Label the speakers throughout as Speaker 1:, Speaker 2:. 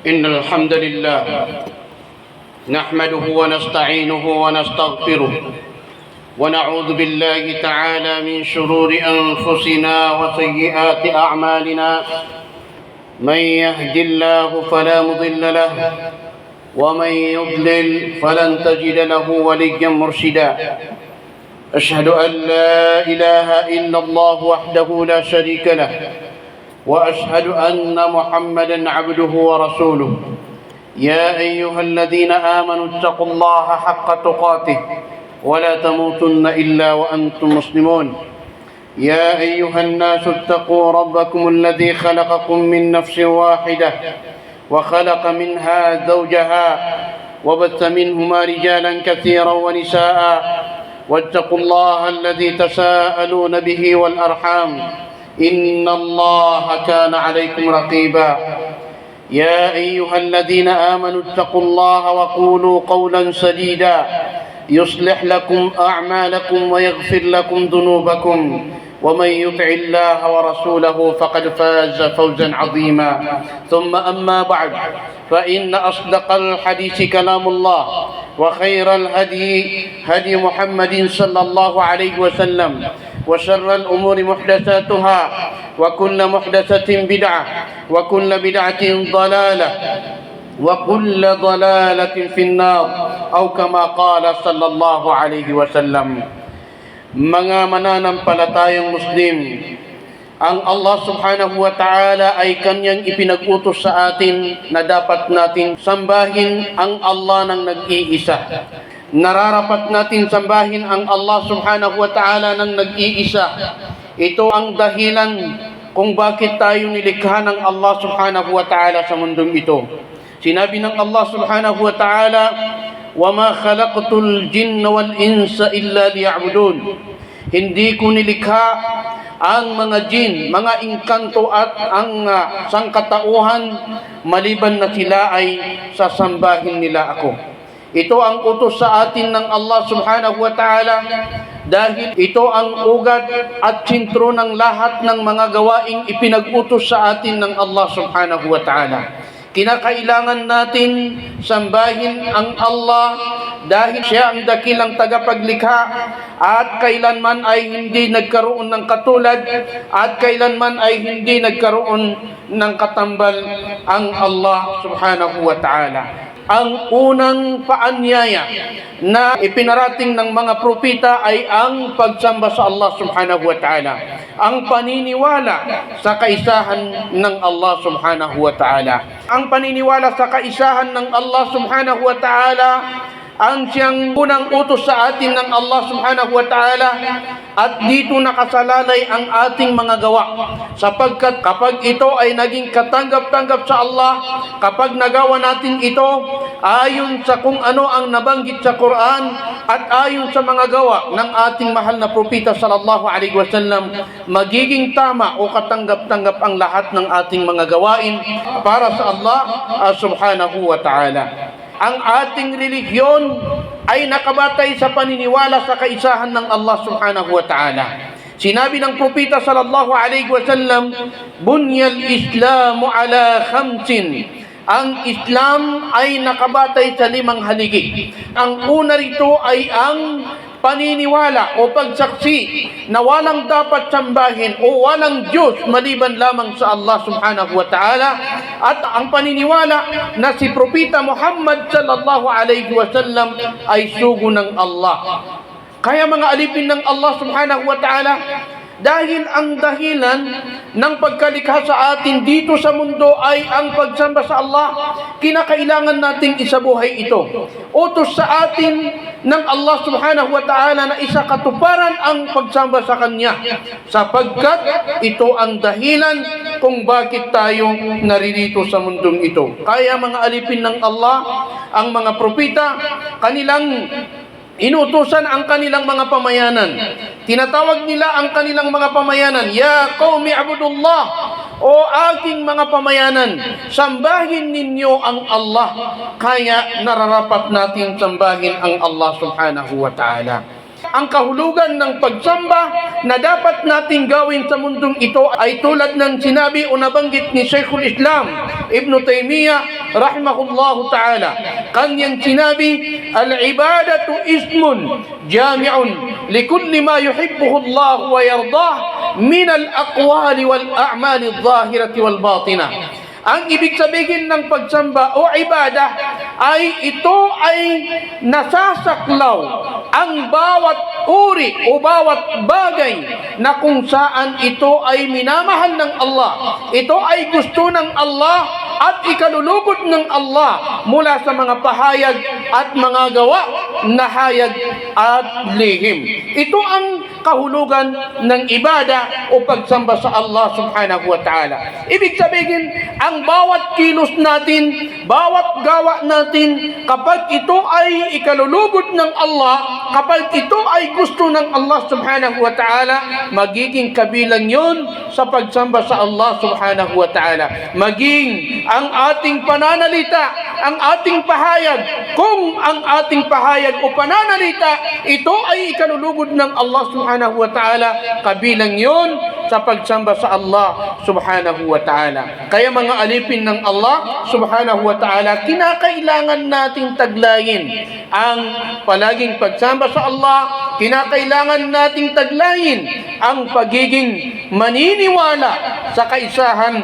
Speaker 1: إن الحمد لله نحمده ونستعينه ونستغفره ونعوذ بالله تعالى من شرور أنفسنا وسيئات أعمالنا. من يهد الله فلا مضل له ومن يضلل فلن تجد له وليا مرشدا. أشهد أن لا إله إلا الله وحده لا شريك له وأشهد أن محمدا عبده ورسوله. يا أيها الذين آمنوا اتقوا الله حق تقاته ولا تموتن إلا وأنتم مسلمون. يا أيها الناس اتقوا ربكم الذي خلقكم من نفس واحدة وخلق منها زوجها وبث منهما رجالا كثيرا ونساء واتقوا الله الذي تساءلون به والأرحام إن الله كان عليكم رقيبا. يا أيها الذين آمنوا اتقوا الله وقولوا قولا سديدا يصلح لكم أعمالكم ويغفر لكم ذنوبكم ومن يطع الله ورسوله فقد فاز فوزا عظيما. ثم أما بعد، فإن أصدق الحديث كلام الله وخير الهدي هدي محمد صلى الله عليه وسلم وشر الأمور محدثاتها وكل محدثة بدعة وكل بدعة ضلالة وكل ضلالة في النار أو كما قال صلى الله عليه وسلم. Mga mananampalatayang Muslim, ang Allah subhanahu wa ta'ala ay kanyang ipinag-utos sa atin na dapat natin sambahin ang Allah ng nag-iisa. Nararapat natin sambahin ang Allah subhanahu wa ta'ala ng nag-iisa. Ito ang dahilan kung bakit tayo nilikha ng Allah subhanahu wa ta'ala sa mundong ito. Sinabi ng Allah subhanahu wa ta'ala, وَمَا خَلَقْتُ الْجِنَّ وَالْإِنسَ إِلَّا لِيَعْبُدُونَ. Hindi ko nilikha ang mga jin, mga inkanto at ang sangkatauhan maliban na sila ay sasambahin nila ako. Ito ang utos sa atin ng Allah subhanahu wa ta'ala dahil ito ang ugat at sentro ng lahat ng mga gawaing ipinag-utos sa atin ng Allah subhanahu wa ta'ala. Kinakailangan natin sambahin ang Allah dahil siya ang dakilang tagapaglikha at kailanman ay hindi nagkaroon ng katulad at kailanman ay hindi nagkaroon ng katambal ang Allah subhanahu wa ta'ala. Ang unang paanyaya na ipinarating ng mga propeta ay ang pagsamba sa Allah subhanahu wa ta'ala. Ang paniniwala sa kaisahan ng Allah subhanahu wa ta'ala. Ang paniniwala sa kaisahan ng Allah subhanahu wa ta'ala ang siyang unang utos sa atin ng Allah subhanahu wa ta'ala at dito nakasalalay ang ating mga gawa sapagkat kapag ito ay naging katanggap-tanggap sa Allah, kapag nagawa natin ito ayon sa kung ano ang nabanggit sa Quran at ayon sa mga gawa ng ating mahal na propeta sallallahu alaihi wasallam, magiging tama o katanggap-tanggap ang lahat ng ating mga gawain para sa Allah subhanahu wa ta'ala. Ang ating relihiyon ay nakabatay sa paniniwala sa kaisahan ng Allah subhanahu wa ta'ala. Sinabi ng propeta sallallahu alaihi wasallam, "Bunyal Islamu ala khamsin." Ang Islam ay nakabatay sa 5 haligi. Ang una rito ay ang paniniwala o pagsaksi na walang dapat sambahin o walang Diyos maliban lamang sa Allah subhanahu wa ta'ala at ang paniniwala na si Propeta Muhammad sallallahu alaihi wasallam ay sugo ng Allah. Kaya mga alipin ng Allah subhanahu wa ta'ala, dahil ang dahilan ng pagkalikha sa atin dito sa mundo ay ang pagsamba sa Allah, kinakailangan nating isabuhay ito. Utos sa atin ng Allah subhanahu wa ta'ala na isa katuparan ang pagsamba sa Kanya sapagkat ito ang dahilan kung bakit tayo naririto sa mundong ito. Kaya mga alipin ng Allah, ang mga propeta, kanilang inutusan ang kanilang mga pamayanan. Tinatawag nila ang kanilang mga pamayanan, "Ya qaumi abudullah," o aking mga pamayanan, sambahin ninyo ang Allah. Kaya nararapat natin sambahin ang Allah subhanahu wa ta'ala. Ang kahulugan ng pagsamba na dapat nating gawin sa mundong ito ay tulad ng sinabi o nabanggit ni Sheikhul Islam Ibn Taymiyyah rahimahullahu ta'ala, kanyang sinabi, al-ibadatu ismun jami'un likulli ma yuhibbuhu Allah wa yardah min al-aqwali wal a'mali adh-dhahirati wal batinah. Ang ibig sabihin ng pagsamba o ibadah ay ito ay nasasaklaw ang bawat uri o bawat bagay na kung saan ito ay minamahal ng Allah, ito ay gusto ng Allah at ikalulugod ng Allah mula sa mga pahayag at mga gawa na hayag at lihim. Ito ang kahulugan ng ibada o pagsamba sa Allah subhanahu wa ta'ala. Ibig sabihin, ang bawat kilos natin, bawat gawa natin, kapag ito ay ikalulugod ng Allah, kapag ito ay gusto ng Allah subhanahu wa ta'ala, magiging kabilang yun sa pagsamba sa Allah subhanahu wa ta'ala. Maging ang ating pananalita, ang ating pahayag, kung ang ating pahayag o pananalita, ito ay ikalulugod ng Allah subhanahu wa ta'ala, kabilang yun sa pagsamba sa Allah subhanahu wa ta'ala. Kaya mga alipin ng Allah subhanahu wa ta'ala, kinakailangan nating taglayin ang palaging pagsamba sa Allah, kinakailangan nating taglayin ang pagiging maniniwala sa kaisahan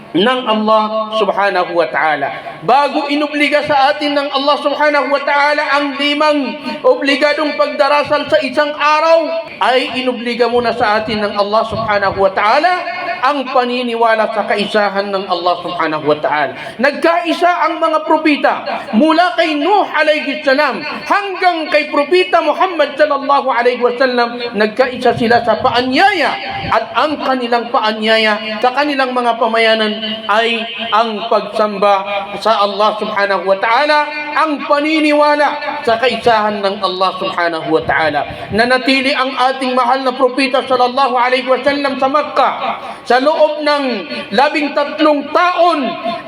Speaker 1: ng Allah subhanahu wa ta'ala. Bago inobliga sa atin ng Allah subhanahu wa ta'ala ang 5 obligadong pagdarasal sa isang araw, ay inobliga muna sa atin ng Allah subhanahu wa ta'ala ang paniniwala sa kaisahan ng Allah subhanahu wa ta'ala. Nagkaisa ang mga propita mula kay Nuh alayhi salam hanggang kay propita Muhammad sallallahu alayhi wasallam. Nagkaisa sila sa paanyaya, at ang kanilang paanyaya sa kanilang mga pamayanan ay ang pagsamba sa Allah subhanahu wa ta'ala, ang paniniwala sa kaisahan ng Allah subhanahu wa ta'ala. Nanatili ang ating mahal na propita sallallahu alayhi wasallam sa Makkah sa loob ng 13 taon,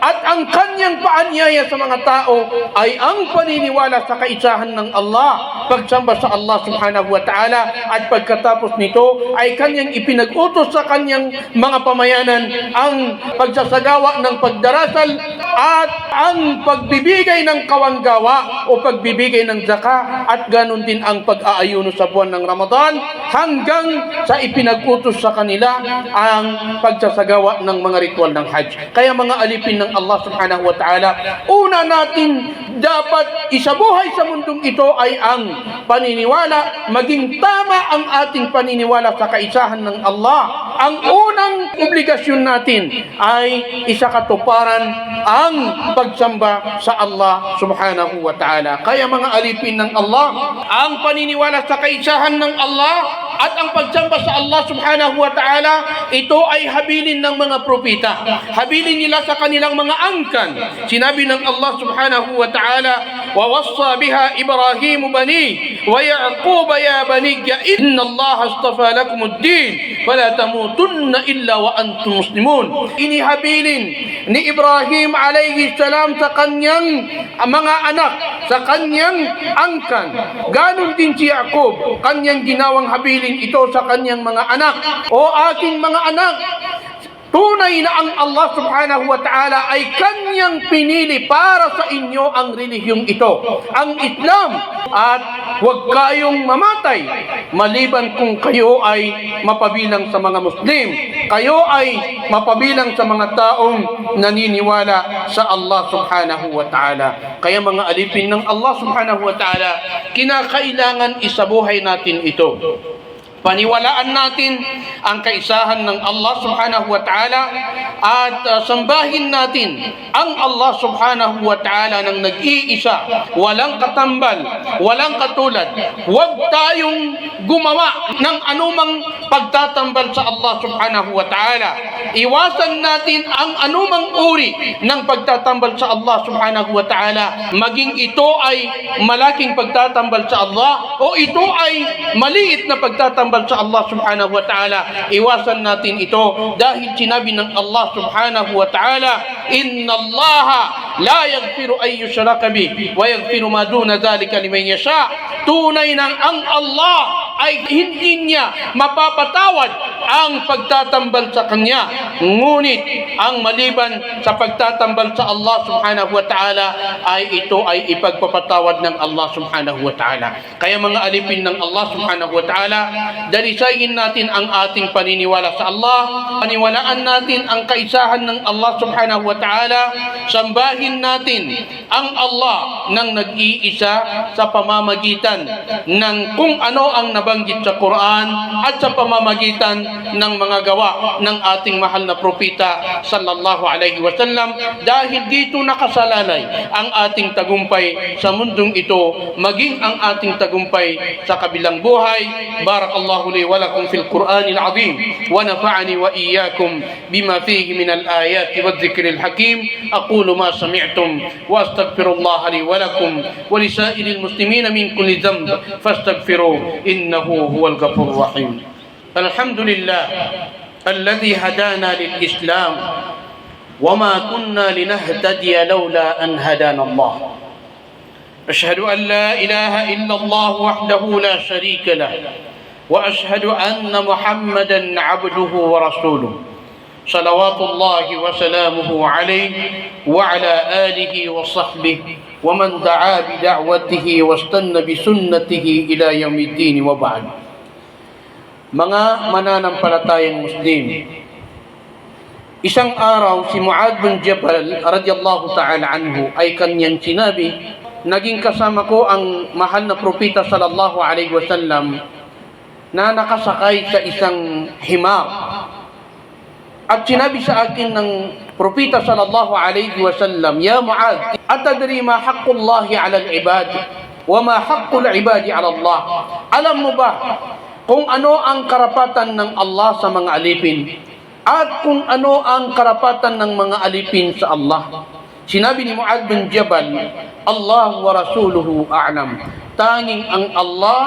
Speaker 1: at ang kanyang paanyaya sa mga tao ay ang paniniwala sa kaisahan ng Allah, pagsamba sa Allah subhanahu wa ta'ala, at pagkatapos nito ay kanyang ipinag-utos sa kanyang mga pamayanan ang pagsasagawa ng pagdarasal at ang pagbibigay ng kawanggawa o pagbibigay ng zaka, at ganun din ang pag-aayuno sa buwan ng Ramadan, hanggang sa ipinag-utos sa kanila ang pagsasagawa ng mga ritual ng Hajj. Kaya mga alipin ng Allah subhanahu wa ta'ala, una natin dapat isabuhay sa mundong ito ay ang paniniwala, maging tama ang ating paniniwala sa kaisahan ng Allah. Ang unang obligasyon natin ay isakatuparan ang pagsamba sa Allah subhanahu wa ta'ala. Kaya mga alipin ng Allah, ang paniniwala sa kaisahan ng Allah at ang pagsamba sa Allah subhanahu wa ta'ala, ito ay habilin ng mga propita. Habilin nila sa kanilang mga angkan. Sinabi ng Allah subhanahu wa ta'ala, وَوَصَّى بِهَا إِبْرَاهِيمُ بَنِيهِ وَيَعْقُوبَ يَا بَنِيَّ إِنَّ اللَّهَ اصْطَفَى لَكُمُ الدِّينَ فَلَا تَمُوتُنَّ إِلَّا وَأَنْتُمْ مُسْلِمُونَ. Inihabilin ni Ibrahim alayhi salam sa kanyang mga anak, sa kanyang angkan. Ganon din si Yaqub, kanyang ginawang habilin ito sa kanyang mga anak. O aking mga anak, tunay na ang Allah subhanahu wa ta'ala ay kanyang pinili para sa inyo ang relihiyong ito, ang Islam, at huwag kayong mamatay maliban kung kayo ay mapabilang sa mga Muslim, kayo ay mapabilang sa mga taong naniniwala sa Allah subhanahu wa ta'ala. Kaya mga alipin ng Allah subhanahu wa ta'ala, kinakailangan isabuhay natin ito. Paniwalaan natin ang kaisahan ng Allah subhanahu wa ta'ala at sambahin natin ang Allah subhanahu wa ta'ala ng nag-iisa, walang katambal, walang katulad. Huwag tayong gumawa ng anumang pagtatambal sa Allah subhanahu wa ta'ala. Iwasan natin ang anumang uri ng pagtatambal sa Allah subhanahu wa ta'ala, maging ito ay malaking pagtatambal sa Allah o ito ay maliit na pagtatambal sa Allah subhanahu wa ta'ala. Iwasan natin ito dahil sinabi ng Allah subhanahu wa ta'ala, inna Allah la yaghfiru an yushraka bihi wa yaghfiru ma duna dhalika liman yasha. Tunay nang ang Allah ay hindi niya mapapatawad ang pagtatambal sa Kanya. Ngunit ang maliban sa pagtatambal sa Allah subhanahu wa ta'ala ay ito ay ipagpapatawad ng Allah subhanahu wa ta'ala. Kaya mga alipin ng Allah subhanahu wa ta'ala, dalisayin natin ang ating paniniwala sa Allah, paniwalaan natin ang kaisahan ng Allah subhanahu wa ta'ala, sambahin natin ang Allah ng nag-iisa sa pamamagitan ng kung ano ang nabanggit sa Quran at sa pamamagitan ng mga gawa ng ating mahal na propeta sallallahu alaihi wasallam, dahil dito nakasalalay ang ating tagumpay sa mundong ito, maging ang ating tagumpay sa kabilang buhay. Barakallahu li wa lakum fil Qur'anil azim wa nafa'ani wa iyyakum bima fihi min al ayati wadh-dhikril hakim. Aqulu ma sami'tum wa astaghfirullah li wa lakum wa li sa'iril muslimina min kulli dhanb fastaghfiruhu innahu huwal ghafurur rahim. Alhamdulillah alladhi hadana lil Islam wa ma kunna linahtadiya lawla an hadana Allah. أشهد أن لا إله إلا الله وحده لا شريك له وأشهد أن محمدا عبده ورسوله صلوات الله وسلامه عليه وعلى آله وصحبه ومن دعا بدعوته واستنى بسنته إلى يوم الدين وبعد. Mga mananampalatayang Muslim, isang araw si Mu'adh bin Jabal radiyallahu ta'ala anhu ay kanyang sinabi, naging kasama ko ang mahal na propeta sallallahu alaihi wasallam na nakasakay sa isang himar. At sinabi sa akin ng propeta sallallahu alaihi wasallam, "Ya Mu'adh, atadri ma haqqullahi 'ala al-ibad wa ma haqqul ibadi 'ala Allah?" Alam mo ba kung ano ang karapatan ng Allah sa mga alipin at kung ano ang karapatan ng mga alipin sa Allah? Sinabi ni Mu'adh bin Jabal, Allah wa rasuluhu a'lam. Tanging ang Allah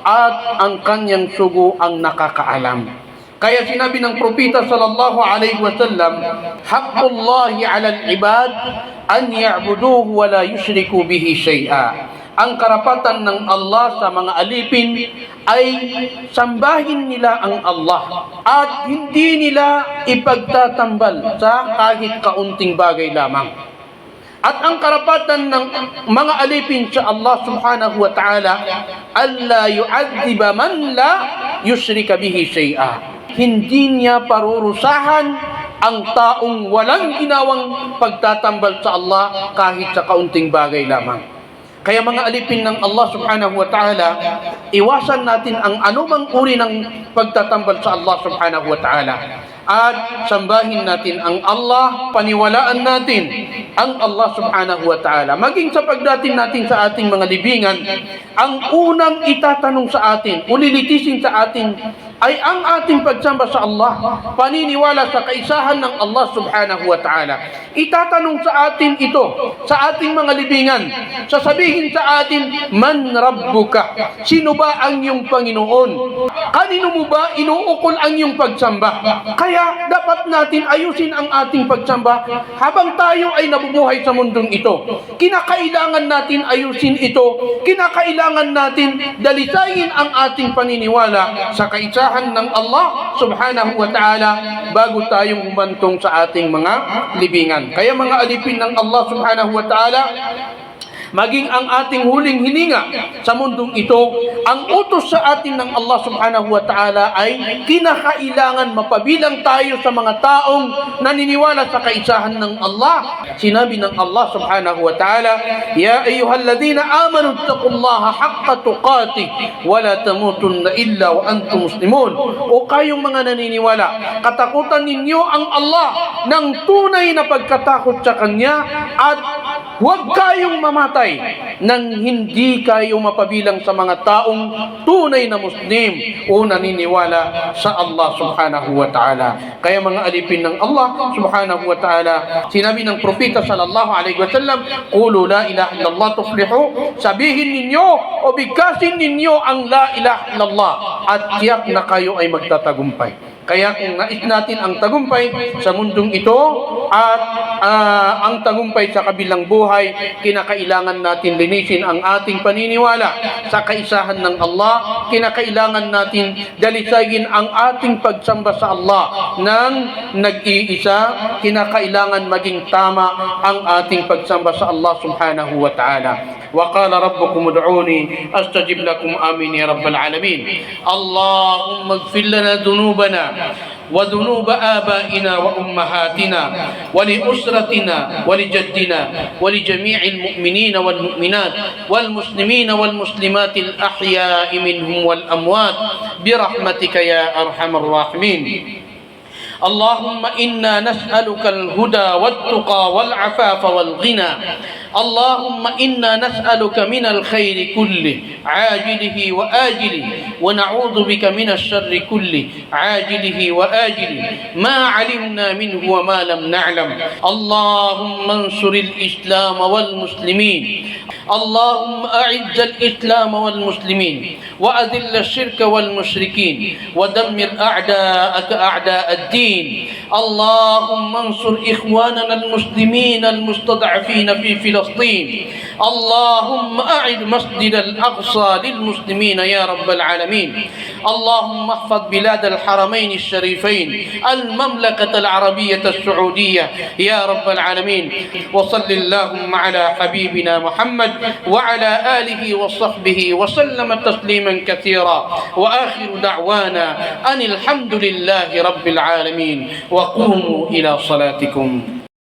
Speaker 1: at ang kanyang sugo ang nakakaalam. Kaya sinabi ng propeta sallallahu alaihi wasallam, haqqullahi 'alal ibad an ya'buduhu wa la yushriku bihi shay'a. Ang karapatan ng Allah sa mga alipin ay sambahin nila ang Allah at hindi nila ipagtatambal sa kahit kaunting bagay lamang. At ang karapatan ng mga alipin sa Allah subhanahu wa ta'ala, alla yu'adhiba man la yushrika bihi shay'a. Hindi niya parurusahan ang taong walang ginawang pagtatambal sa Allah kahit sa kaunting bagay lamang. Kaya mga alipin ng Allah subhanahu wa ta'ala, iwasan natin ang anumang uri ng pagtatambal sa Allah subhanahu wa ta'ala. At sambahin natin ang Allah, paniwalaan natin ang Allah subhanahu wa ta'ala. Maging sa pagdating natin sa ating mga libingan, ang unang itatanong sa atin, ulilitisin sa atin, ay ang ating pagsamba sa Allah, paniniwala sa kaisahan ng Allah subhanahu wa ta'ala. Itatanong sa atin ito, sa ating mga libingan, sasabihin sa atin, man rabbuka? Sino ba ang iyong Panginoon? Kanino mo ba inuukol ang iyong pagsamba? Kaya dapat natin ayusin ang ating pagsamba habang tayo ay nabubuhay sa mundong ito. Kinakailangan natin ayusin ito, kinakailangan natin dalisayin ang ating paniniwala sa kaisahan ng Allah subhanahu wa ta'ala bago tayong humantong sa ating mga libingan. Kaya mga alipin ng Allah subhanahu wa ta'ala, maging ang ating huling hininga sa mundong ito, ang utos sa atin ng Allah subhanahu wa ta'ala ay kinakailangan mapabilang tayo sa mga taong naniniwala sa kaisahan ng Allah. Sinabi ng Allah subhanahu wa ta'ala, Ya ayyuhalladhina amanu taqullaha haqqa tuqatih wa la tamutunna illa wa antum muslimun. O kayong mga naniniwala, katakutan ninyo ang Allah ng tunay na pagkatakot sa Kanya at huwag kayong mamatay nang hindi kayo mapabilang sa mga taong tunay na Muslim o naniniwala sa Allah subhanahu wa ta'ala. Kaya mga alipin ng Allah subhanahu wa ta'ala, sinabi ng propeta sallallahu alaihi wasallam, qulu la ilaha illallah tuflihu. Sabihin ninyo o bigkasin ninyo ang la ilaha illallah at tiyak na kayo ay magtatagumpay. Kaya kung nais natin ang tagumpay sa mundong ito,
Speaker 2: at ang tagumpay sa kabilang buhay, kinakailangan natin linisin ang ating paniniwala sa kaisahan ng Allah. Kinakailangan natin dalisayin ang ating pagsamba sa Allah ng nag-iisa. Kinakailangan maging tama ang ating pagsamba sa Allah subhanahu wa ta'ala. وقال ربكم ادعوني أستجب لكم آمين يا رب العالمين. اللهم اغفر لنا ذنوبنا وذنوب آبائنا وأمهاتنا ولأسرتنا ولجدنا ولجميع المؤمنين والمؤمنات والمسلمين والمسلمات الأحياء منهم والأموات برحمتك يا أرحم الراحمين. اللهم إنا نسألك الهدى والتقى والعفاف والغنى. اللهم إنا نسألك من الخير كله عاجله وآجله ونعوذ بك من الشر كله عاجله وآجله ما علمنا منه وما لم نعلم. اللهم انصر الإسلام والمسلمين. اللهم أعز الإسلام والمسلمين وأذل الشرك والمشركين ودمر أعداءك أعداء الدين. اللهم انصر إخواننا المسلمين المستضعفين في فلسطين. اللهم أعد مسجد الأقصى للمسلمين يا رب العالمين. اللهم احفظ بلاد الحرمين الشريفين المملكة العربية السعودية يا رب العالمين. وصل اللهم على حبيبنا محمد وعلى آله وصحبه وسلم تسليما كثيرا. وآخر دعوانا أن الحمد لله رب العالمين. وقوموا إلى صلاتكم.